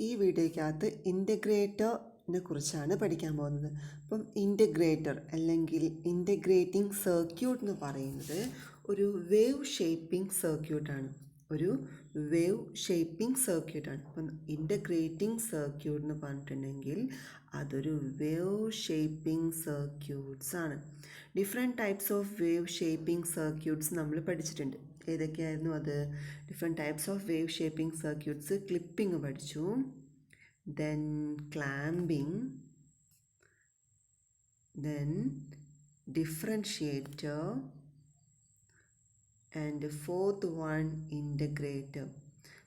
ഈ വീഡിയോയ്ക്കകത്ത് ഇൻ്റഗ്രേറ്ററിനെ കുറിച്ചാണ് പഠിക്കാൻ പോകുന്നത്. അപ്പം ഇൻ്റഗ്രേറ്റർ അല്ലെങ്കിൽ ഇൻ്റഗ്രേറ്റിംഗ് സർക്യൂട്ട് എന്ന് പറയുന്നത് ഒരു വേവ് ഷേപ്പിംഗ് സർക്യൂട്ടാണ്. അപ്പം ഇൻ്റഗ്രേറ്റിംഗ് സർക്യൂട്ട് എന്ന് പറഞ്ഞിട്ടുണ്ടെങ്കിൽ അതൊരു വേവ് ഷേപ്പിംഗ് സർക്യൂട്ട്സ് ആണ്. Different types of wave shaping circuits നമ്മൾ പഠിച്ചിട്ടുണ്ട്. ഏതൊക്കെയായിരുന്നു അത്? Different types of wave shaping circuits. Clipping പഠിച്ചു, then clamping, then differentiator, and fourth one integrator.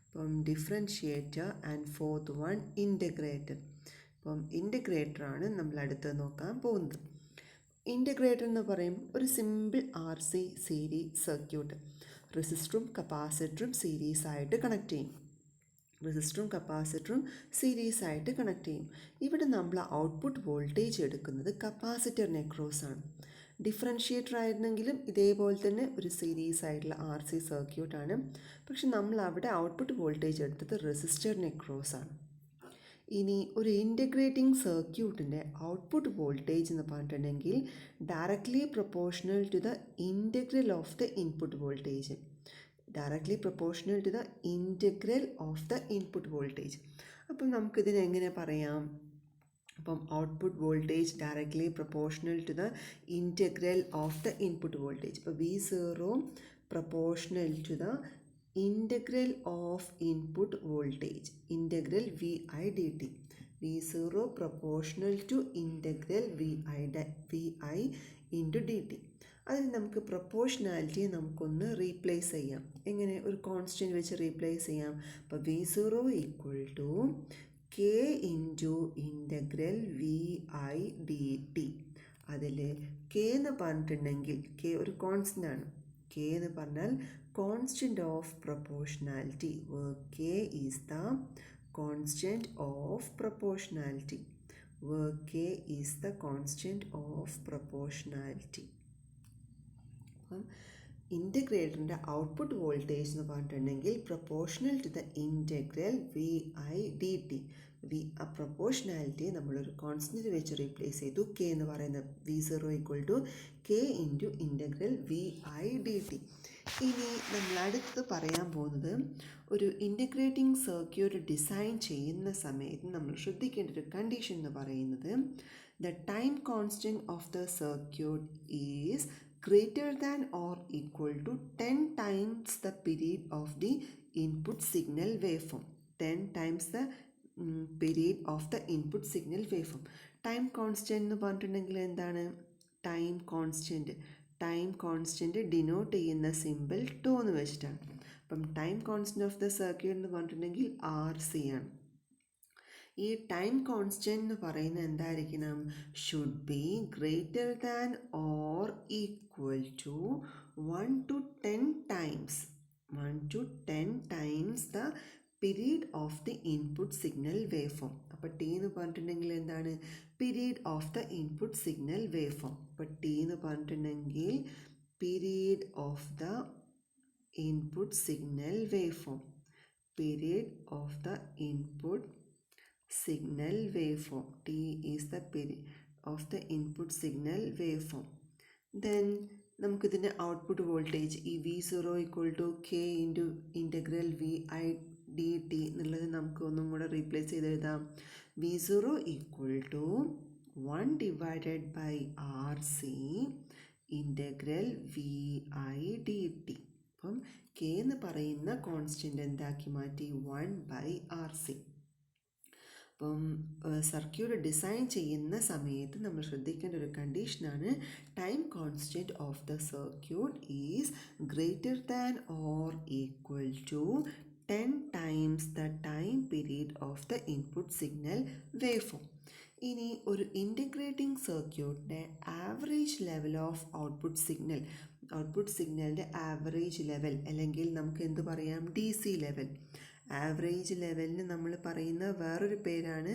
അപ്പം differentiator and fourth one integrator. അപ്പം ഇൻ്റഗ്രേറ്റർ ആണ് നമ്മൾ അടുത്ത് നോക്കാൻ പോകുന്നത്. ഇൻ്റഗ്രേറ്റർ എന്ന് പറയുമ്പോൾ ഒരു സിമ്പിൾ RC സീരീസ് സർക്യൂട്ട്. റെസിസ്റ്ററും കപ്പാസിറ്ററും സീരീസ് ആയിട്ട് കണക്ട് ചെയ്യും. ഇവിടെ നമ്മൾ ഔട്ട്പുട്ട് വോൾട്ടേജ് എടുക്കുന്നത് കപ്പാസിറ്ററിനെ ക്രോസ് ആണ്. ഡിഫറൻഷിയേറ്റർ ആയിരുന്നെങ്കിലും ഇതേപോലെ തന്നെ ഒരു സീരീസ് ആയിട്ടുള്ള RC സർക്യൂട്ടാണ്. പക്ഷെ നമ്മൾ അവിടെ ഔട്ട്പുട്ട് വോൾട്ടേജ് എടുത്തത് റെസിസ്റ്ററിനെ ക്രോസ് ആണ്. ഇനി ഒരു ഇൻ്റഗ്രേറ്റിംഗ് സർക്യൂട്ടിൻ്റെ ഔട്ട്പുട്ട് വോൾട്ടേജ് എന്ന് പറഞ്ഞിട്ടുണ്ടെങ്കിൽ directly proportional to the integral of the input voltage. അപ്പം നമുക്കിതിനെ എങ്ങനെ പറയാം? അപ്പം output voltage directly proportional to the integral of the input voltage. ഇപ്പോൾ V0 proportional to the integral of input voltage, integral VI dt. V0 proportional to integral VI into dt. അതിന് നമുക്ക് പ്രൊപ്പോർഷണാലിറ്റിയെ നമുക്കൊന്ന് replace ചെയ്യാം. എങ്ങനെ? ഒരു കോൺസ്റ്റൻറ്റ് വെച്ച് replace ചെയ്യാം. അപ്പോൾ V0 equal to K into integral VI dt. അതിൽ K എന്ന് പറഞ്ഞിട്ടുണ്ടെങ്കിൽ K ഒരു കോൺസ്റ്റൻ്റ് ആണ്. K എന്ന് പറഞ്ഞാൽ constant of proportionality. K is the constant of proportionality. അപ്പം ഇൻ്റഗ്രേറ്ററിൻ്റെ ഔട്ട്പുട്ട് വോൾട്ടേജ് എന്ന് പറഞ്ഞിട്ടുണ്ടെങ്കിൽ proportional to the integral VI dt. Proportionality നമ്മളൊരു കോൺസ്റ്റൻറ്റ് വെച്ച് റീപ്ലേസ് ചെയ്തു. K എന്ന് പറയുന്നത് V0 equal to K into integral VI dt. ഇനി നമ്മൾ അടുത്ത് പറയാൻ പോകുന്നത് ഒരു ഇൻ്റഗ്രേറ്റിംഗ് സർക്യൂട്ട് ഡിസൈൻ ചെയ്യുന്ന സമയത്ത് നമ്മൾ ശ്രദ്ധിക്കേണ്ട ഒരു കണ്ടീഷൻ എന്ന് പറയുന്നത് the time constant of the circuit is greater than or equal to 10 times the period of the input signal waveform. 10 times the period of the input signal waveform. Time constant എന്ന് പറഞ്ഞിട്ടുണ്ടെങ്കിൽ എന്താണ്? Time constant denote ചെയ്യുന്ന simple to എന്ന് വെച്ചിട്ടാണ്. അപ്പം time constant of the circuit എന്ന് പറഞ്ഞിട്ടുണ്ടെങ്കിൽ RC ആണ്. ഈ ടൈം കോൺസ്റ്റൻറ്റ് എന്ന് പറയുന്നത് എന്തായിരിക്കണം? Should be greater than or equal to 1 to 10 times the period of the input signal wave form. അപ്പോൾ T എന്ന് പറഞ്ഞിട്ടുണ്ടെങ്കിൽ എന്താണ്? Period of the input signal wave form. അപ്പോൾ T എന്ന് പറഞ്ഞിട്ടുണ്ടെങ്കിൽ period of the input signal wave form. Signal waveform. T is the period of the input signal waveform. Then നമുക്കിതിൻ്റെ output voltage ഈ V0 equal to K into integral VI dt എന്നുള്ളത് നമുക്ക് ഒന്നും കൂടെ replace ചെയ്ത് എഴുതാം. V0 equal to 1 divided by RC integral VI dt. അപ്പം K എന്ന് പറയുന്ന കോൺസ്റ്റൻ്റ് എന്താക്കി മാറ്റി? 1/RC. അപ്പം സർക്യൂട്ട് ഡിസൈൻ ചെയ്യുന്ന സമയത്ത് നമ്മൾ ശ്രദ്ധിക്കേണ്ട ഒരു കണ്ടീഷനാണ് time constant of the circuit is greater than or equal to 10 times the time period of the input signal wave form. ഇനി ഒരു ഇൻ്റഗ്രേറ്റിംഗ് സർക്യൂട്ടിൻ്റെ ആവറേജ് ലെവൽ ഓഫ് ഔട്ട്പുട്ട് സിഗ്നലിൻ്റെ ആവറേജ് ലെവൽ, അല്ലെങ്കിൽ നമുക്ക് എന്ത് പറയാം? DC level. ആവറേജ് ലെവലിന് നമ്മൾ പറയുന്ന വേറൊരു പേരാണ്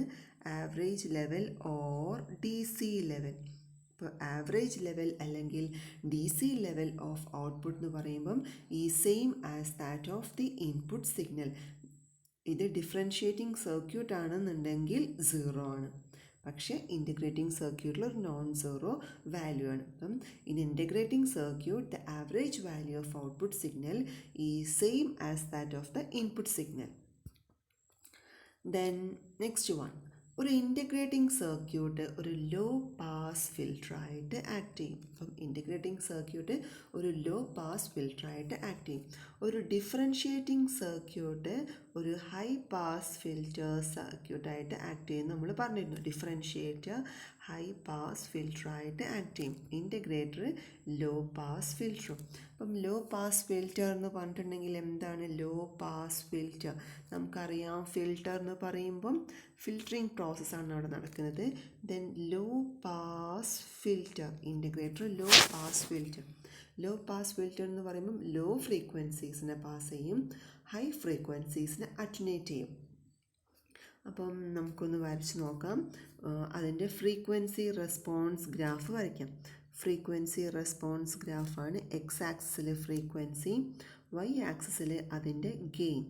average level or DC level. ഇപ്പോൾ ആവറേജ് ലെവൽ അല്ലെങ്കിൽ DC ലെവൽ ഓഫ് ഔട്ട്പുട്ട് എന്ന് പറയുമ്പം ഈ same as that of the input signal. ഇത് ഡിഫറൻഷ്യേറ്റിംഗ് സർക്യൂട്ട് ആണെന്നുണ്ടെങ്കിൽ 0 ആണ്. പക്ഷേ ഇൻറ്റഗ്രേറ്റിംഗ് സർക്യൂട്ടിൽ ഒരു നോൺ സീറോ വാല്യൂ ആണ്. അപ്പം in integrating circuit the average value of output signal is same as that of the input signal. Then next one, ഒരു integrating circuit ഒരു ലോ പാസ് ഫിൽറ്ററായിട്ട് ആക്ട് ചെയ്യും. അപ്പം ഇൻറ്റഗ്രേറ്റിംഗ് സർക്യൂട്ട് ഒരു ലോ പാസ് ഫിൽറ്ററായിട്ട് act ചെയ്യും. ഒരു ഡിഫറൻഷ്യേറ്റിംഗ് സർക്യൂട്ട് ഒരു ഹൈ പാസ് ഫിൽറ്റർ സർക്യൂട്ടായിട്ട് ആക്ട് ചെയ്യും നമ്മൾ പറഞ്ഞിരുന്നു. ഡിഫറൻഷ്യേറ്റർ ഹൈ പാസ് ഫിൽറ്ററായിട്ട് ആക്ട് ചെയ്യും. ഇൻറ്റഗ്രേറ്റർ ലോ പാസ് ഫിൽറ്ററും. അപ്പം ലോ പാസ് ഫിൽറ്റർ എന്ന് പറഞ്ഞിട്ടുണ്ടെങ്കിൽ എന്താണ് ലോ പാസ് ഫിൽറ്റർ? നമുക്കറിയാം ഫിൽറ്റർ എന്ന് പറയുമ്പം ഫിൽറ്ററിങ് പ്രോസസ്സാണ് അവിടെ നടക്കുന്നത്. Then low pass filter, integrator low pass filter. Low pass filter എന്ന് പറയുമ്പം ലോ ഫ്രീക്വൻസീസിനെ പാസ് ചെയ്യും, ഹൈ ഫ്രീക്വൻസീസിനെ അറ്റുനേറ്റ് ചെയ്യും. അപ്പം നമുക്കൊന്ന് വരച്ച് നോക്കാം. അതിൻ്റെ ഫ്രീക്വൻസി റെസ്പോൺസ് ഗ്രാഫ് വരയ്ക്കാം. ഫ്രീക്വൻസി റെസ്പോൺസ് ഗ്രാഫാണ്. എക്സ് ആക്സിസിൽ ഫ്രീക്വൻസി, വൈ ആക്സിസിൽ അതിൻ്റെ ഗെയിൻ.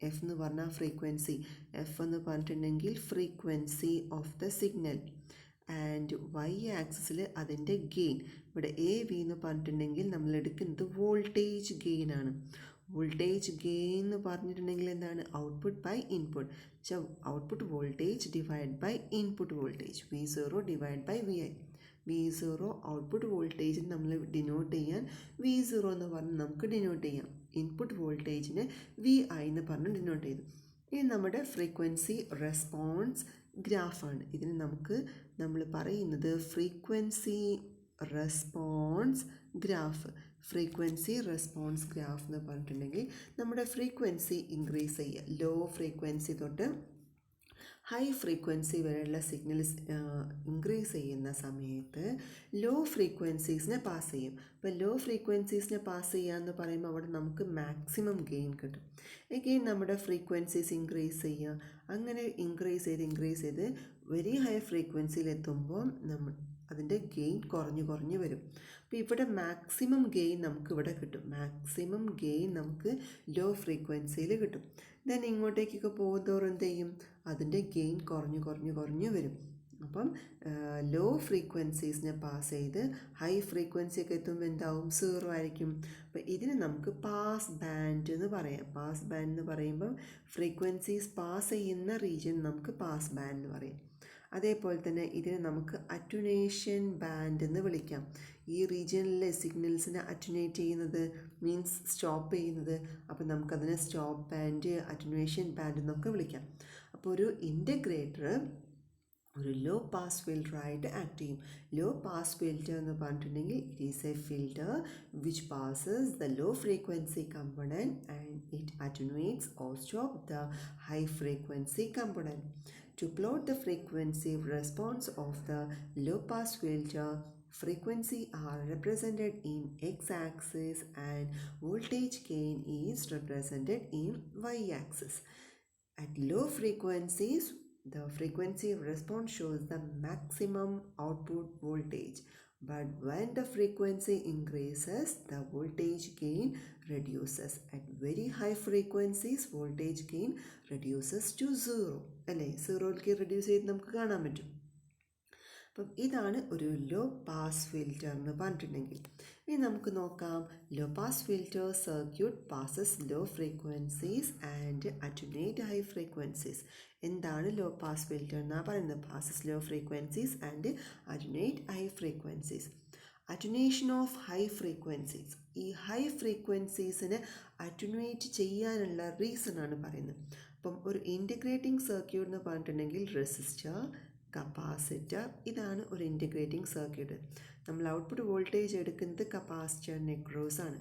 എഫ് എന്ന് പറഞ്ഞാൽ ഫ്രീക്വൻസി, എഫ് എന്ന് പറഞ്ഞിട്ടുണ്ടെങ്കിൽ frequency of the signal, and y ആക്സിസിൽ അതിൻ്റെ ഗെയിൻ. ഇവിടെ എ വി എന്ന് പറഞ്ഞിട്ടുണ്ടെങ്കിൽ നമ്മൾ എടുക്കുന്നത് വോൾട്ടേജ് ഗെയിൻ ആണ്. വോൾട്ടേജ് ഗെയിൻ എന്ന് പറഞ്ഞിട്ടുണ്ടെങ്കിൽ എന്താണ്? Output by input. Output voltage divide by input voltage, V0 divide by VI. V0 output വോൾട്ടേജിന് നമ്മൾ ഡിനോട്ട് ചെയ്യാൻ V0 എന്ന് പറഞ്ഞ് നമുക്ക് ഡിനോട്ട് ചെയ്യാം. ഇൻപുട്ട് വോൾട്ടേജിന് VI എന്ന് പറഞ്ഞ് ഡിനോട്ട് ചെയ്തു. ഇനി നമ്മുടെ ഫ്രീക്വൻസി റെസ്പോൺസ് ഗ്രാഫാണ്. ഇതിന് നമ്മൾ പറയുന്നത് frequency response graph. Frequency response graph എന്ന് പറഞ്ഞിട്ടുണ്ടെങ്കിൽ നമ്മുടെ ഫ്രീക്വൻസി ഇൻക്രീസ് ചെയ്യുക. ലോ ഫ്രീക്വൻസി തൊട്ട് ഹൈ ഫ്രീക്വൻസി വരെയുള്ള സിഗ്നൽസ് ഇൻക്രീസ് ചെയ്യുന്ന സമയത്ത് ലോ ഫ്രീക്വൻസീസിനെ പാസ് ചെയ്യും. അപ്പോൾ ലോ ഫ്രീക്വൻസീസിനെ പാസ് ചെയ്യുക എന്ന് പറയുമ്പോൾ അവിടെ നമുക്ക് മാക്സിമം ഗെയിൻ കിട്ടും. എഗെയിൻ നമ്മുടെ ഫ്രീക്വൻസീസ് ഇൻക്രീസ് ചെയ്യുക. അങ്ങനെ ഇൻക്രീസ് ചെയ്ത് വെരി ഹൈ ഫ്രീക്വൻസിയിലെത്തുമ്പോൾ അതിൻ്റെ ഗെയിൻ കുറഞ്ഞു വരും. അപ്പോൾ ഇവിടെ മാക്സിമം ഗെയിൻ നമുക്ക് ഇവിടെ കിട്ടും. മാക്സിമം ഗെയിൻ നമുക്ക് ലോ ഫ്രീക്വൻസിയിൽ കിട്ടും. ദെൻ ഇങ്ങോട്ടേക്കൊക്കെ പോകുന്നതോറും എന്ത് ചെയ്യും? അതിൻ്റെ ഗെയിൻ കുറഞ്ഞു വരും. അപ്പം ലോ ഫ്രീക്വൻസീസിനെ പാസ് ചെയ്ത് ഹൈ ഫ്രീക്വൻസിയൊക്കെ എത്തുമ്പോൾ എന്താവും? 0 ആയിരിക്കും. അപ്പോൾ ഇതിന് നമുക്ക് പാസ് ബാൻഡ് എന്ന് പറയാം. പാസ് ബാൻഡ് എന്ന് പറയുമ്പം ഫ്രീക്വൻസീസ് പാസ് ചെയ്യുന്ന റീജിയൻ നമുക്ക് പാസ് ബാൻഡ് എന്ന് പറയാം. അതേപോലെ തന്നെ ഇതിനെ നമുക്ക് അറ്റുനേഷൻ ബാൻഡ് എന്ന് വിളിക്കാം. ഈ റീജിയനിലെ സിഗ്നൽസിനെ അറ്റുനേറ്റ് ചെയ്യുന്നത് മീൻസ് സ്റ്റോപ്പ് ചെയ്യുന്നത്. അപ്പോൾ നമുക്കതിനെ സ്റ്റോപ്പ് ബാൻഡ്, അറ്റുനേഷൻ ബാൻഡ് എന്നൊക്കെ വിളിക്കാം. അപ്പോൾ ഒരു ഇൻറ്റഗ്രേറ്റർ ഒരു ലോ പാസ് ഫിൽറ്ററായിട്ട് ആക്ട് ചെയ്യും. ലോ പാസ് ഫിൽറ്റർ എന്ന് പറഞ്ഞിട്ടുണ്ടെങ്കിൽ it is a filter which passes the low frequency component and it attenuates or stop the high frequency component. To plot the frequency response of the low pass filter, frequency are represented in x-axis and voltage gain is represented in y-axis. At low frequencies, the frequency response shows the maximum output voltage. But when the frequency increases, the voltage gain reduces. At very high frequencies, voltage gain reduces to 0. അല്ലേ? 0ലേക്ക് reduce ചെയ്ത് നമുക്ക് കാണാൻ പറ്റും. അപ്പം ഇതാണ് ഒരു low pass filter എന്ന് പറഞ്ഞിട്ടുണ്ടെങ്കിൽ. ഇനി നമുക്ക് നോക്കാം. Low pass filter circuit passes low frequencies and attenuate high frequencies. എന്താണ് ലോ പാസ് ഫിൽറ്റർ എന്നാണ് പറയുന്നത്? Passes low frequencies and attenuate high frequencies. Attenuation of high frequencies. ഈ ഹൈ ഫ്രീക്വൻസീസിനെ അറ്റുനേറ്റ് ചെയ്യാനുള്ള റീസണാണ് പറയുന്നത്. അപ്പം ഒരു ഇൻറ്റഗ്രേറ്റിംഗ് സർക്യൂട്ട് എന്ന് പറഞ്ഞിട്ടുണ്ടെങ്കിൽ റെസിസ്റ്റർ, കപ്പാസിറ്റർ, ഇതാണ് ഒരു ഇൻറ്റഗ്രേറ്റിംഗ് സർക്യൂട്ട്. നമ്മൾ ഔട്ട്പുട്ട് വോൾട്ടേജ് എടുക്കുന്നത് കപ്പാസിറ്ററിന് അക്രോസ് ആണ്,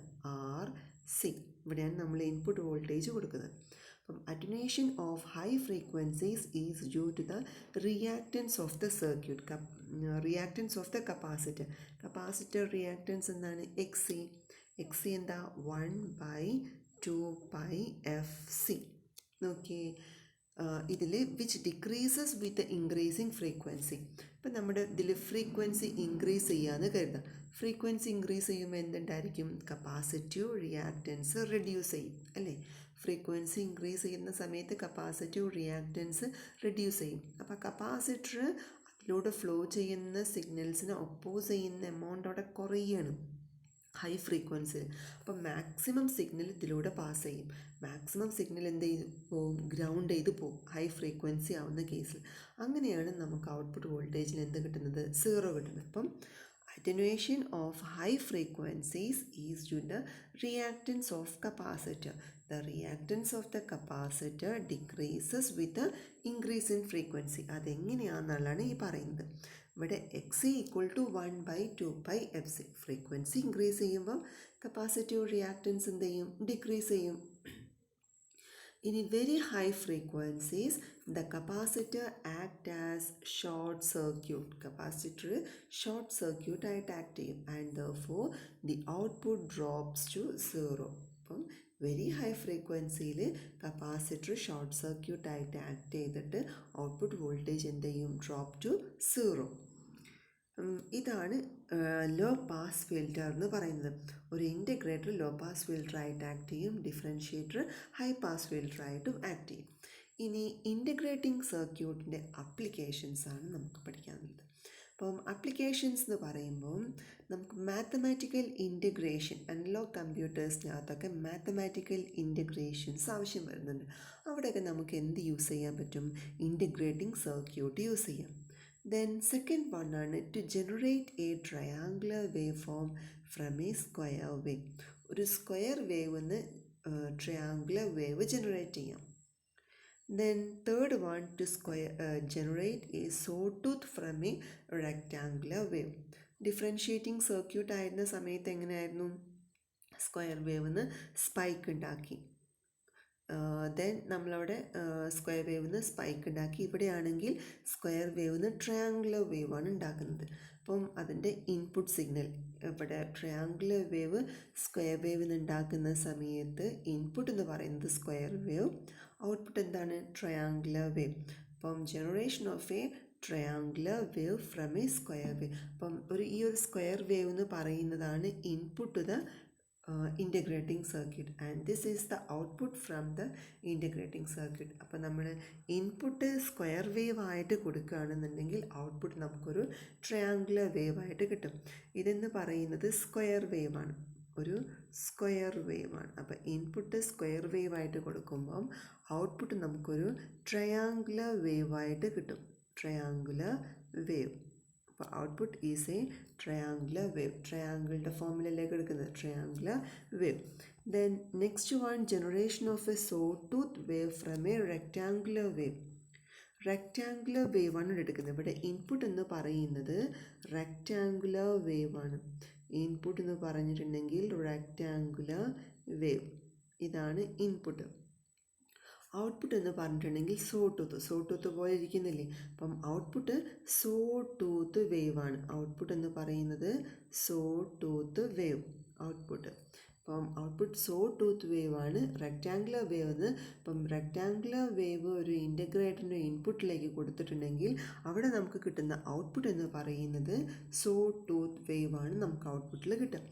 RC. ഇവിടെയാണ് നമ്മൾ ഇൻപുട്ട് വോൾട്ടേജ് കൊടുക്കുന്നത്. അപ്പം attenuation of high frequencies is due to the reactance of the circuit. Reactance of the capacitor. Capacitor reactance എന്താണ്? XC എന്താ? 1/2πfc. ഓക്കെ. ഇതിൽ which decreases with increasing frequency. ഇപ്പം നമ്മുടെ ഇതിൽ ഫ്രീക്വൻസി ഇൻക്രീസ് ചെയ്യാമെന്ന് കരുതാം. ഫ്രീക്വൻസി ഇൻക്രീസ് ചെയ്യുമ്പോൾ എന്തുണ്ടായിരിക്കും? കപ്പാസിറ്റീവ് റിയാക്റ്റൻസ് റെഡ്യൂസ് ചെയ്യും അല്ലേ? ഫ്രീക്വൻസി ഇൻക്രീസ് ചെയ്യുന്ന സമയത്ത് കപ്പാസിറ്റീവ് റിയാക്റ്റൻസ് റെഡ്യൂസ് ചെയ്യും. അപ്പോൾ കപ്പാസിറ്റർ അതിലൂടെ ഫ്ലോ ചെയ്യുന്ന സിഗ്നൽസിനെ ഒപ്പോസ് ചെയ്യുന്ന എമൗണ്ട് അവിടെ കുറയുകയാണ് ഹൈ ഫ്രീക്വൻസിയിൽ. അപ്പം മാക്സിമം സിഗ്നൽ ഇതിലൂടെ പാസ് ചെയ്യും. മാക്സിമം സിഗ്നൽ എന്ത് ചെയ്ത് പോവും? ഗ്രൗണ്ട് ചെയ്ത് പോവും ഹൈ ഫ്രീക്വൻസി ആവുന്ന കേസിൽ. അങ്ങനെയാണ് നമുക്ക് ഔട്ട്പുട്ട് വോൾട്ടേജിൽ എന്ത് കിട്ടുന്നത്? 0 കിട്ടുന്നത്. അപ്പം attenuation of high frequencies is due to the reactance of capacitor. The reactance of the capacitor decreases with the increase in frequency. അതെങ്ങനെയാണെന്നുള്ളതാണ് ഈ പറയുന്നത്. ഇവിടെ X equal to 1/2πfc. Frequency increase ചെയ്യുമ്പം കപ്പാസിറ്റീവ് റിയാക്റ്റൻസ് എന്ത് ചെയ്യും? ഡിക്രീസ് ചെയ്യും. In very high frequencies, the capacitor act as short circuit. Capacitor short circuit ആയിട്ട് act ചെയ്യും and therefore the output drops to 0. അപ്പം വെരി ഹൈ ഫ്രീക്വൻസിയിൽ capacitor short circuit ആയിട്ട് act ചെയ്തിട്ട് ഔട്ട്പുട്ട് വോൾട്ടേജ് എന്ത് ചെയ്യും? Drop to 0. ഇതാണ് ലോ പാസ് ഫിൽറ്റർ എന്ന് പറയുന്നത്. ഒരു ഇൻ്റഗ്രേറ്റർ ലോ പാസ് ഫിൽറ്റർ ആയിട്ട് ആക്ട് ചെയ്യും, ഡിഫറൻഷ്യേറ്റർ ഹൈ പാസ് ഫിൽറ്റർ ആയിട്ടും ആക്ട് ചെയ്യും. ഇനി ഇൻ്റഗ്രേറ്റിംഗ് സർക്യൂട്ടിൻ്റെ അപ്ലിക്കേഷൻസ് ആണ് നമുക്ക് പഠിക്കാനുള്ളത്. അപ്പം അപ്ലിക്കേഷൻസ് എന്ന് പറയുമ്പം നമുക്ക് മാത്തമാറ്റിക്കൽ ഇൻ്റഗ്രേഷൻ, അനലോഗ് കമ്പ്യൂട്ടേഴ്സിനകത്തൊക്കെ മാത്തമാറ്റിക്കൽ ഇൻ്റഗ്രേഷൻസ് ആവശ്യം വരുന്നുണ്ട്. അവിടെയൊക്കെ നമുക്ക് എന്ത് യൂസ് ചെയ്യാൻ പറ്റും? ഇൻ്റഗ്രേറ്റിംഗ് സർക്യൂട്ട് യൂസ് ചെയ്യാം. Then second one ആണ് to generate a triangular waveform from a square wave. ഒരു സ്ക്വയർ വേവിന്ന് ട്രയാങ്കുലർ വേവ് ജനറേറ്റ് ചെയ്യാം. Then third one to generate a sawtooth from a rectangular wave. Differentiating circuit ആയിരുന്ന സമയത്ത് എങ്ങനെയായിരുന്നു? Square വേവിന്ന് spike ഉണ്ടാക്കി. Then നമ്മളവിടെ സ്ക്വയർ വേവിന്ന് സ്പൈക്ക് ഉണ്ടാക്കി. ഇവിടെയാണെങ്കിൽ സ്ക്വയർ വേവിന്ന് ട്രയാങ്കുലർ വേവാണ് ഉണ്ടാക്കുന്നത്. അപ്പം അതിൻ്റെ ഇൻപുട്ട് സിഗ്നൽ ഇവിടെ ട്രയാങ്കുലർ വേവ് സ്ക്വയർ വേവിന്ന് ഉണ്ടാക്കുന്ന സമയത്ത് ഇൻപുട്ട് എന്ന് പറയുന്നത് സ്ക്വയർ വേവ്, ഔട്ട്പുട്ട് എന്താണ്? Triangular wave. അപ്പം generation of a triangular wave from a square wave. അപ്പം ഈ ഒരു സ്ക്വയർ വേവ് എന്ന് പറയുന്നതാണ് input to the integrating circuit and this is the output from the integrating circuit. അപ്പോൾ നമ്മൾ ഇൻപുട്ട് സ്ക്വയർ വേവ് ആയിട്ട് കൊടുക്കുകയാണെന്നുണ്ടെങ്കിൽ ഔട്ട്പുട്ട് നമുക്കൊരു ട്രയാങ്കുലർ വേവ് ആയിട്ട് കിട്ടും. ഇതെന്ന് പറയുന്നത് സ്ക്വയർ വേവാണ്, ഒരു സ്ക്വയർ വേവാണ്. അപ്പോൾ ഇൻപുട്ട് സ്ക്വയർ വേവ് ആയിട്ട് കൊടുക്കുമ്പം ഔട്ട്പുട്ട് നമുക്കൊരു ട്രയാങ്കുലർ വേവ് ആയിട്ട് കിട്ടും. Triangular wave. അപ്പോൾ output is a triangular wave. ട്രയാങ്കിളിൻ്റെ ഫോമിലേക്ക് എടുക്കുന്നത് triangular wave. Then next one generation of a saw tooth wave from a rectangular wave. Rectangular വേവാണ് എടുക്കുന്നത്. ഇവിടെ ഇൻപുട്ട് എന്ന് പറയുന്നത് റെക്റ്റാങ്കുലർ വേവാണ്. ഇൻപുട്ട് എന്ന് പറഞ്ഞിട്ടുണ്ടെങ്കിൽ റെക്റ്റാങ്കുലർ വേവ്, ഇതാണ് ഇൻപുട്ട്. ഔട്ട്പുട്ട് എന്ന് പറഞ്ഞിട്ടുണ്ടെങ്കിൽ സോ ടൂത്ത് പോലെ ഇരിക്കുന്നില്ലേ? അപ്പം ഔട്ട്പുട്ട് സോ ടൂത്ത് വേവാണ്. ഔട്ട്പുട്ട് എന്ന് പറയുന്നത് സോ ടൂത്ത് വേവ് ഔട്ട്പുട്ട്. അപ്പം ഔട്ട്പുട്ട് സോ ടൂത്ത് വേവാണ്. റെക്റ്റാങ്കുലർ വേവ് എന്ന്, അപ്പം റെക്റ്റാങ്കുലർ വേവ് ഒരു ഇൻ്റഗ്രേറ്ററിൻ്റെ ഇൻപുട്ടിലേക്ക് കൊടുത്തിട്ടുണ്ടെങ്കിൽ അവിടെ നമുക്ക് കിട്ടുന്ന ഔട്ട്പുട്ട് എന്ന് പറയുന്നത് സോ ടൂത്ത് വേവാണ് നമുക്ക് ഔട്ട്പുട്ടിൽ കിട്ടുക.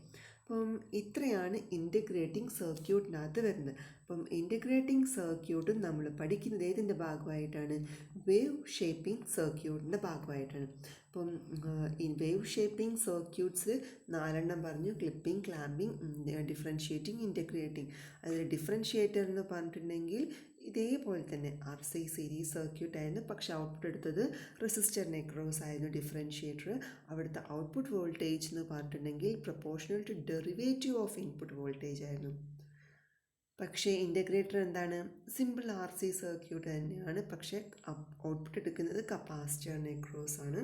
അപ്പം ഇത്രയാണ് ഇൻ്റഗ്രേറ്റിംഗ് സർക്യൂട്ടിനകത്ത് വരുന്നത്. അപ്പം ഇൻ്റഗ്രേറ്റിംഗ് സർക്യൂട്ടും നമ്മൾ പഠിക്കുന്നത് ഏതിൻ്റെ ഭാഗമായിട്ടാണ്? വേവ് ഷേപ്പിംഗ് സർക്യൂട്ടിൻ്റെ ഭാഗമായിട്ടാണ്. അപ്പം ഈ വേവ് ഷേപ്പിംഗ് സർക്യൂട്ട്സ് 4 പറഞ്ഞു: ക്ലിപ്പിംഗ്, ക്ലാമ്പിംഗ്, ഡിഫറൻഷ്യേറ്റിംഗ്, ഇൻ്റഗ്രേറ്റിംഗ്. അതിൽ ഡിഫറൻഷ്യേറ്റർ എന്ന് പറഞ്ഞിട്ടുണ്ടെങ്കിൽ ഇതേപോലെ തന്നെ RC സീരീസ് സർക്യൂട്ട് ആയിരുന്നു, പക്ഷെ ഔട്ട്പുട്ട് എടുത്തത് റെസിസ്റ്ററിനെ ക്രോസ് ആയിരുന്നു ഡിഫറൻഷ്യേറ്റർ. അവിടുത്തെ ഔട്ട്പുട്ട് വോൾട്ടേജ് എന്ന് പറഞ്ഞിട്ടുണ്ടെങ്കിൽ proportional to derivative of input voltage ആയിരുന്നു. പക്ഷേ ഇൻ്റഗ്രേറ്റർ എന്താണ്? സിമ്പിൾ RC സർക്യൂട്ട് തന്നെയാണ്, പക്ഷേ ഔട്ട്പുട്ട് എടുക്കുന്നത് കപ്പാസിറ്ററിനെ ക്രോസ് ആണ്.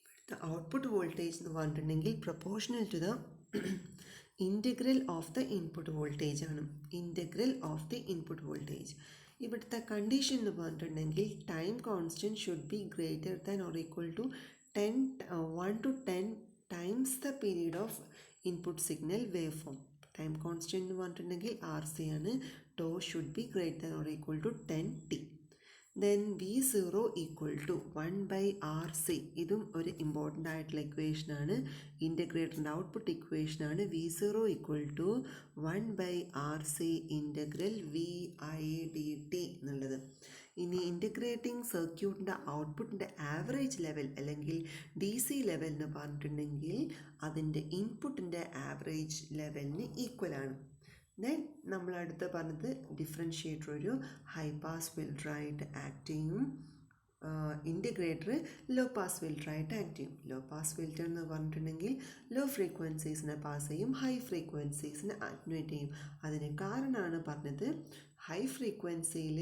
ഇവിടുത്തെ ഔട്ട്പുട്ട് വോൾട്ടേജ് എന്ന് പറഞ്ഞിട്ടുണ്ടെങ്കിൽ proportional to the integral of the input voltage ആണ്. Integral of the input voltage. ഇവിടുത്തെ കണ്ടീഷൻ എന്ന് പറഞ്ഞിട്ടുണ്ടെങ്കിൽ time constant should be greater than or equal to 1 to 10 times the period of input signal wave form. Time constant എന്ന് പറഞ്ഞിട്ടുണ്ടെങ്കിൽ RC ആണ്. Tau should be greater than or equal to 10t. Then V0 equal to 1/RC. ഇതും ഒരു important ആയിട്ടുള്ള ഇക്വേഷനാണ്. ഇൻ്റഗ്രേറ്ററിൻ്റെ output ഇക്വേഷനാണ് V0 equal to 1/RC integral VI/dt എന്നുള്ളത്. ഇനി ഇൻ്റഗ്രേറ്റിംഗ് സർക്യൂട്ടിൻ്റെ ഔട്ട്പുട്ടിൻ്റെ ആവറേജ് ലെവൽ അല്ലെങ്കിൽ DC ലെവൽ എന്ന് പറഞ്ഞിട്ടുണ്ടെങ്കിൽ അതിൻ്റെ ഇൻപുട്ടിൻ്റെ ആവറേജ് ലെവലിന് ഈക്വലാണ്. ദെൻ നമ്മളടുത്ത് പറഞ്ഞത് ഡിഫറൻഷ്യേറ്റർ ഒരു ഹൈ പാസ് ഫിൽറ്ററായിട്ട് ആക്ട് ചെയ്യും, ഇൻ്റഗ്രേറ്റർ ലോ പാസ് ഫിൽറ്ററായിട്ട് ആക്ട് ചെയ്യും. ലോ പാസ് ഫിൽറ്റർ എന്ന് പറഞ്ഞിട്ടുണ്ടെങ്കിൽ ലോ ഫ്രീക്വൻസീസിനെ പാസ് ചെയ്യും, ഹൈ ഫ്രീക്വൻസീസിനെ അറ്റ്നുവേറ്റ് ചെയ്യും. അതിന് കാരണമാണ് പറഞ്ഞത് ഹൈ ഫ്രീക്വൻസിയിൽ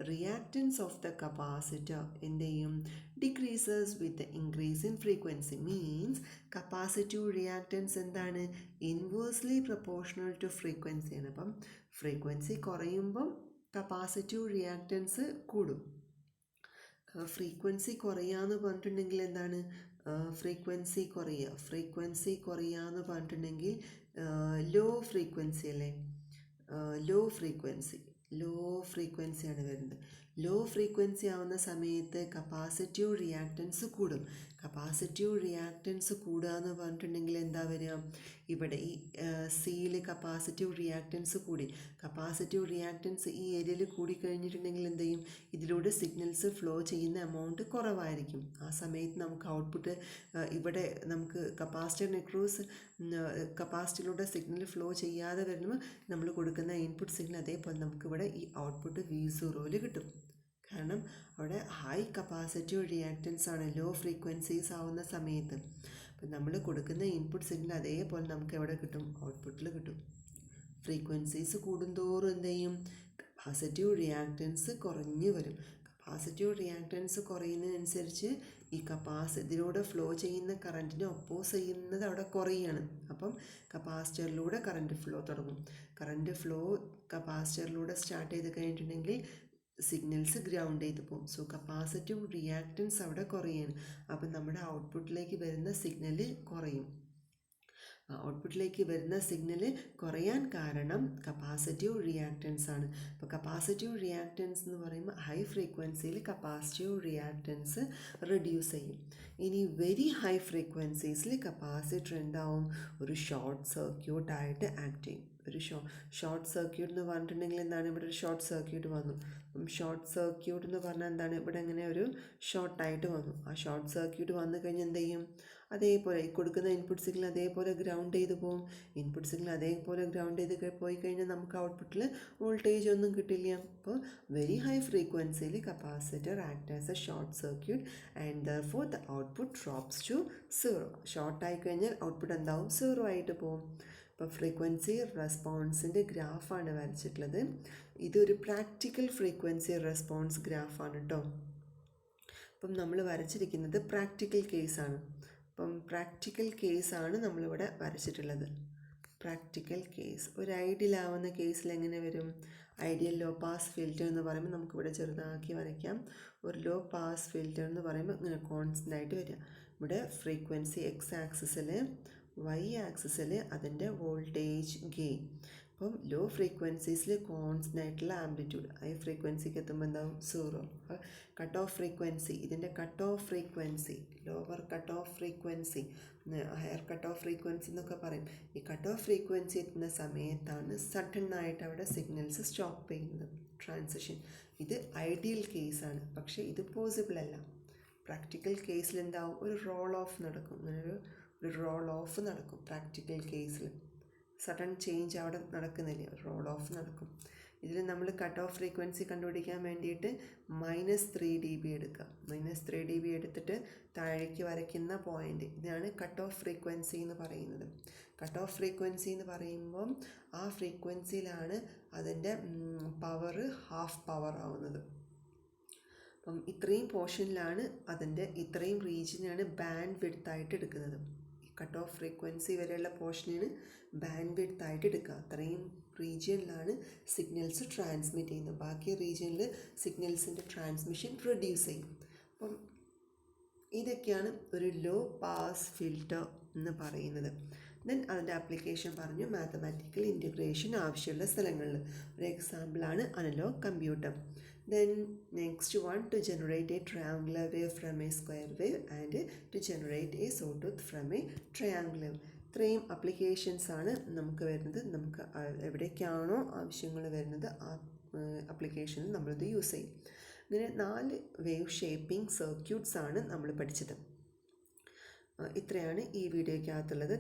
റിയാക്റ്റൻസ് ഓഫ് ദ കപ്പാസിറ്റർ എന്ത് ചെയ്യും, decreases with increase in frequency. Means capacitive reactance എന്താണ്, ഇൻവേഴ്സ്ലി പ്രൊപ്പോർഷണൽ ടു ഫ്രീക്വൻസിയാണ്. അപ്പം ഫ്രീക്വൻസി കുറയുമ്പം കപ്പാസിറ്റീവ് റിയാക്റ്റൻസ് കൂടും. ഫ്രീക്വൻസി കുറയാന്ന് പറഞ്ഞിട്ടുണ്ടെങ്കിൽ എന്താണ്, ഫ്രീക്വൻസി കുറയാന്ന് പറഞ്ഞിട്ടുണ്ടെങ്കിൽ ലോ ഫ്രീക്വൻസി അല്ലേ, ലോ ഫ്രീക്വൻസിയാണ് വരുന്നത്. ലോ ഫ്രീക്വൻസി ആവുന്ന സമയത്ത് കപ്പാസിറ്റീവ് റിയാക്റ്റൻസ് കൂടും. കപ്പാസിറ്റീവ് റിയാക്റ്റൻസ് കൂടുക എന്ന് പറഞ്ഞിട്ടുണ്ടെങ്കിൽ എന്താ വരിക, ഇവിടെ ഈ സിയിൽ കപ്പാസിറ്റീവ് റിയാക്റ്റൻസ് കൂടി. കപ്പാസിറ്റീവ് റിയാക്റ്റൻസ് ഈ ഏരിയയിൽ കൂടിക്കഴിഞ്ഞിട്ടുണ്ടെങ്കിൽ എന്ത് ചെയ്യും, ഇതിലൂടെ സിഗ്നൽസ് ഫ്ലോ ചെയ്യുന്ന എമൗണ്ട് കുറവായിരിക്കും. ആ സമയത്ത് നമുക്ക് ഔട്ട്പുട്ട് ഇവിടെ നമുക്ക് കപ്പാസിറ്ററിലൂടെ സിഗ്നൽ ഫ്ലോ ചെയ്യാതെ വരുമ്പോൾ നമ്മൾ കൊടുക്കുന്ന ഇൻപുട്ട് സിഗ്നൽ അതേപോലെ നമുക്കിവിടെ ഈ ഔട്ട്പുട്ട് V0 കിട്ടും. കാരണം അവിടെ ഹൈ കപ്പാസിറ്റീവ് റിയാക്റ്റൻസ് ആണ് ലോ ഫ്രീക്വൻസീസ് ആവുന്ന സമയത്ത്. അപ്പം നമ്മൾ കൊടുക്കുന്ന ഇൻപുട്ട് സിഗ്നൽ അതേപോലെ നമുക്ക് എവിടെ കിട്ടും, ഔട്ട്പുട്ടിൽ കിട്ടും. ഫ്രീക്വൻസീസ് കൂടുന്തോറും എന്ത് ചെയ്യും, കപ്പാസിറ്റീവ് റിയാക്റ്റൻസ് കുറഞ്ഞു വരും. കപ്പാസിറ്റീവ് റിയാക്റ്റൻസ് കുറയുന്നതിനനുസരിച്ച് ഈ ഇതിലൂടെ ഫ്ലോ ചെയ്യുന്ന കറൻറ്റിനെ ഒപ്പോസ് ചെയ്യുന്നത് അവിടെ കുറയാണ്. അപ്പം കപ്പാസിറ്ററിലൂടെ കറൻറ്റ് ഫ്ലോ തുടങ്ങും. കറൻറ്റ് ഫ്ലോ കപ്പാസിറ്ററിലൂടെ സ്റ്റാർട്ട് ചെയ്ത് കഴിഞ്ഞിട്ടുണ്ടെങ്കിൽ സിഗ്നൽസ് ഗ്രൗണ്ട് ചെയ്ത് പോകും. സോ കപ്പാസിറ്റീവ് റിയാക്റ്റൻസ് അവിടെ കുറയാണ്. അപ്പം നമ്മുടെ ഔട്ട്പുട്ടിലേക്ക് വരുന്ന സിഗ്നൽ കുറയും. ഔട്ട്പുട്ടിലേക്ക് വരുന്ന സിഗ്നൽ കുറയാൻ കാരണം കപ്പാസിറ്റീവ് റിയാക്റ്റൻസ് ആണ്. അപ്പോൾ കപ്പാസിറ്റീവ് റിയാക്റ്റൻസ് എന്ന് പറയുമ്പോൾ ഹൈ ഫ്രീക്വൻസിയിൽ കപ്പാസിറ്റീവ് റിയാക്റ്റൻസ് റെഡ്യൂസ് ചെയ്യും. ഇനി വെരി ഹൈ ഫ്രീക്വൻസീസിൽ കപ്പാസിറ്റർ എന്താവും, ഒരു ഷോർട്ട് സർക്യൂട്ടായിട്ട് ആക്ട് ചെയ്യും. ഒരു ഷോർട്ട് സർക്യൂട്ട് എന്ന് പറഞ്ഞിട്ടുണ്ടെങ്കിൽ എന്താണ്, ഇവിടെ ഒരു ഷോർട്ട് സർക്യൂട്ട് വന്നു. ഷോർട്ട് സർക്യൂട്ട് എന്ന് പറഞ്ഞാൽ എന്താണ്, ഇവിടെ ഇങ്ങനെ ഒരു ഷോർട്ടായിട്ട് വന്നു. ആ ഷോർട്ട് സർക്യൂട്ട് വന്നു കഴിഞ്ഞാൽ എന്ത് ചെയ്യും, അതേപോലെ കൊടുക്കുന്ന ഇൻപുട്ട് സിഗ്നൽ അതേപോലെ ഗ്രൗണ്ട് ചെയ്ത് പോകും. ഇൻപുട്ട് സിഗ്നൽ അതേപോലെ ഗ്രൗണ്ട് ചെയ്ത് പോയി കഴിഞ്ഞാൽ നമുക്ക് ഔട്ട്പുട്ടിൽ വോൾട്ടേജ് ഒന്നും കിട്ടില്ല. അപ്പോൾ വെരി ഹൈ ഫ്രീക്വൻസിയിൽ capacitor act as a short circuit and therefore the output drops to 0. ഷോർട്ടായി കഴിഞ്ഞാൽ ഔട്ട്പുട്ട് എന്താവും, 0 ആയിട്ട് പോകും. അപ്പോൾ ഫ്രീക്വൻസി റെസ്പോൺസിൻ്റെ ഗ്രാഫാണ് വരച്ചിട്ടുള്ളത്. ഇതൊരു പ്രാക്ടിക്കൽ ഫ്രീക്വൻസി റെസ്പോൺസ് ഗ്രാഫാണ് കേട്ടോ. അപ്പം നമ്മൾ വരച്ചിരിക്കുന്നത് പ്രാക്ടിക്കൽ കേസാണ്. അപ്പം പ്രാക്ടിക്കൽ കേസാണ് നമ്മളിവിടെ വരച്ചിട്ടുള്ളത്. പ്രാക്ടിക്കൽ കേസ് ഒരു ഐഡിയൽ ആവുന്ന കേസിൽ എങ്ങനെ വരും, ഐഡിയൽ ലോ പാസ് ഫിൽറ്റർ എന്ന് പറയുമ്പോൾ നമുക്കിവിടെ ചെറുതാക്കി വരയ്ക്കാം. ഒരു ലോ പാസ് ഫിൽറ്റർ എന്ന് പറയുമ്പോൾ ഇങ്ങനെ കോൺസ്റ്റൻ്റ് ആയിട്ട് വരിക. ഇവിടെ ഫ്രീക്വൻസി എക്സ് ആക്സിസിൽ, വൈ ആക്സിസിൽ അതിൻ്റെ വോൾട്ടേജ് ഗെയിൻ. അപ്പം ലോ ഫ്രീക്വൻസീസിൽ കോൺസ്റ്റൻ്റ് ആയിട്ടുള്ള ആംപ്ലിറ്റ്യൂഡ്, ഹൈ ഫ്രീക്വൻസിക്ക് എത്തുമ്പോൾ എന്താവും, 0. കട്ട് ഓഫ് ഫ്രീക്വൻസി, ഇതിൻ്റെ cut off frequency, lower cut off frequency, higher cut off frequency എന്നൊക്കെ പറയും. ഈ കട്ട് ഓഫ് ഫ്രീക്വൻസി എത്തുന്ന സമയത്താണ് സഡനായിട്ട് അവിടെ സിഗ്നൽസ് സ്റ്റോപ്പ് ചെയ്യുന്നത്, ട്രാൻസിഷൻ. ഇത് ഐഡിയൽ കേസാണ്, പക്ഷേ ഇത് പോസിബിൾ അല്ല. പ്രാക്ടിക്കൽ കേസിൽ എന്താവും, ഒരു റോൾ ഓഫ് നടക്കും. അങ്ങനെ ഒരു റോൾ ഓഫ് നടക്കും പ്രാക്ടിക്കൽ കേസിൽ. സഡൻ ചേഞ്ച് അവിടെ നടക്കുന്നില്ല, റോൾ ഓഫ് നടക്കും. ഇതിൽ നമ്മൾ കട്ട് ഓഫ് ഫ്രീക്വൻസി കണ്ടുപിടിക്കാൻ വേണ്ടിയിട്ട് -3 dB എടുക്കുക. -3 dB എടുത്തിട്ട് താഴേക്ക് വരയ്ക്കുന്ന പോയിൻ്റ്, ഇതാണ് കട്ട് ഓഫ് ഫ്രീക്വൻസി എന്ന് പറയുന്നത്. കട്ട് ഓഫ് ഫ്രീക്വൻസി എന്ന് പറയുമ്പം ആ ഫ്രീക്വൻസിയിലാണ് അതിൻ്റെ പവർ ഹാഫ് പവർ ആവുന്നത്. അപ്പം ഇത്രയും പോർഷനിലാണ് അതിൻ്റെ, ഇത്രയും റീജിയനാണ് ബാൻഡ് വിഡ്ത്തായിട്ട് എടുക്കുന്നത്. കട്ട് ഓഫ് ഫ്രീക്വൻസി വരെയുള്ള പോർഷനാണ് ബാൻഡ് വിഡ്ത്ത് ആയിട്ട് എടുക്കുക. അത്രയും റീജിയനിലാണ് സിഗ്നൽസ് ട്രാൻസ്മിറ്റ് ചെയ്യുന്നത്. ബാക്കി റീജിയനിൽ സിഗ്നൽസിൻ്റെ ട്രാൻസ്മിഷൻ റെഡ്യൂസ് ചെയ്യും. അപ്പം ഇതൊക്കെയാണ് ഒരു ലോ പാസ് ഫിൽറ്റർ എന്ന് പറയുന്നത്. ദെൻ അതിൻ്റെ ആപ്ലിക്കേഷൻ പറഞ്ഞു, മാത്തമാറ്റിക്കൽ ഇൻറ്റഗ്രേഷൻ ആവശ്യമുള്ള സ്ഥലങ്ങളിൽ. ഒരു എക്സാമ്പിളാണ് analog computer. Then next one, to generate a triangular wave from a square wave and to generate a sawtooth from a triangular. ഇത്രയും അപ്ലിക്കേഷൻസ് ആണ് നമുക്ക് വരുന്നത്. നമുക്ക് എവിടേക്കാണോ ആവശ്യങ്ങൾ വരുന്നത് ആ അപ്ലിക്കേഷനിൽ നമ്മളിത് യൂസ് ചെയ്യും. ഇങ്ങനെ 4 വേവ് ഷേപ്പിംഗ് സർക്യൂട്ട്സ് ആണ് നമ്മൾ പഠിച്ചത്. ഇത്രയാണ് ഈ വീഡിയോയ്ക്കകത്തുള്ളത്.